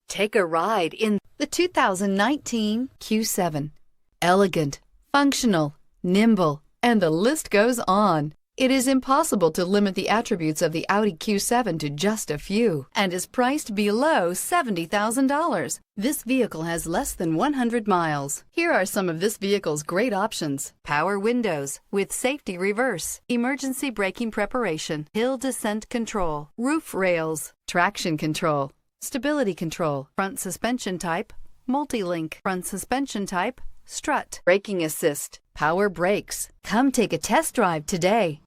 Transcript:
Take a ride in the 2019 Q7. Elegant, functional, nimble, and the list goes on. It is impossible to limit the attributes of the Audi Q7 to just a few and is priced below $70,000. This vehicle has less than 100 miles. Here are some of this vehicle's great options: power windows with safety reverse, emergency braking preparation, hill descent control, roof rails, traction control, stability control, front suspension type, multi-link, front suspension type, strut, braking assist, power brakes. Come take a test drive today.